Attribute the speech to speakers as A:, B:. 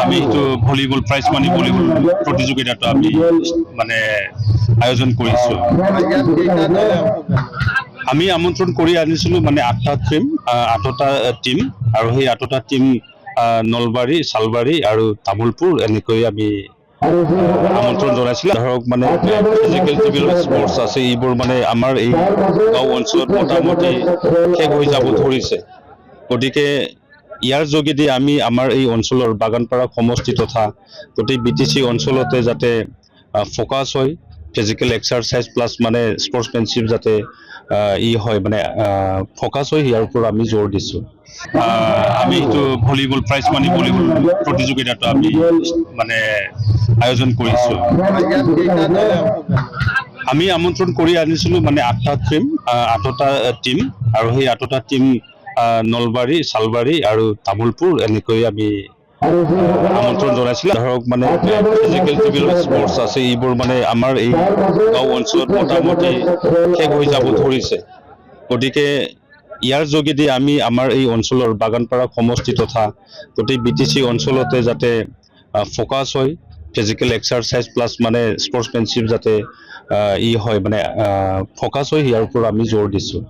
A: আমি তো volleyball prize money volleyball প্ৰতিযোগিতাটো আমি মানে আয়োজন কৰিছোঁ। আমি আমন্ত্ৰণ কৰি আনিছিলোঁ মানে 8টা টিম আৰু সেই 8টা টিম নলবাৰী, চালবাৰী আৰু তামুলপুৰ এনেকৈ আমি আমন্ত্ৰণ জনাইছিলোঁ। ধৰক মানে ফিজিকেল যিবিলাক স্পৰ্টছ আছে এইবোৰ মানে আমাৰ এই গাঁও অঞ্চলত মোটামুটি শেষ হৈ যাব ধৰিছে। গতিকে ইয়াৰ যোগেদি আমি আমাৰ এই অঞ্চলৰ বাগানপাৰা সমষ্টি তথা গোটেই BTC অঞ্চলতে যাতে ফ'কাছ হয়, ফিজিকেল এক্সাৰচাইজ প্লাছ মানে স্পৰ্টছমেনশ্বিপ যাতে হয় মানে ফ'কাছ হয়, ইয়াৰ ওপৰত আমি জোৰ দিছোঁ। আমি এইটো ভলিবল প্ৰাইজ মানি ভলিবল প্ৰতিযোগিতাটো আমি মানে আয়োজন কৰিছোঁ। আমি আমন্ত্ৰণ কৰি আনিছিলোঁ মানে 8টা টিম আৰু সেই 8টা টিম নলবাৰী, চালবাৰী আৰু তামুলপুৰ এনেকৈ আমি আমন্ত্ৰণ জনাইছিলোঁ। ধৰক মানে ফিজিকেল যিবিলাক স্পৰ্টছ আছে এইবোৰ মানে আমাৰ এই গাঁও অঞ্চলত মোটামুটি শেষ হৈ যাব ধৰিছে। গতিকে ইয়াৰ যোগেদি আমি আমাৰ এই অঞ্চলৰ বাগানপাৰা সমষ্টি তথা গোটেই BTC অঞ্চলতে যাতে ফ'কাছ হয়, ফিজিকেল এক্সাৰচাইজ প্লাছ মানে স্পৰ্টছমেনশ্বিপ যাতে হয় মানে ফ'কাছ হয়, ইয়াৰ ওপৰত আমি জোৰ দিছোঁ।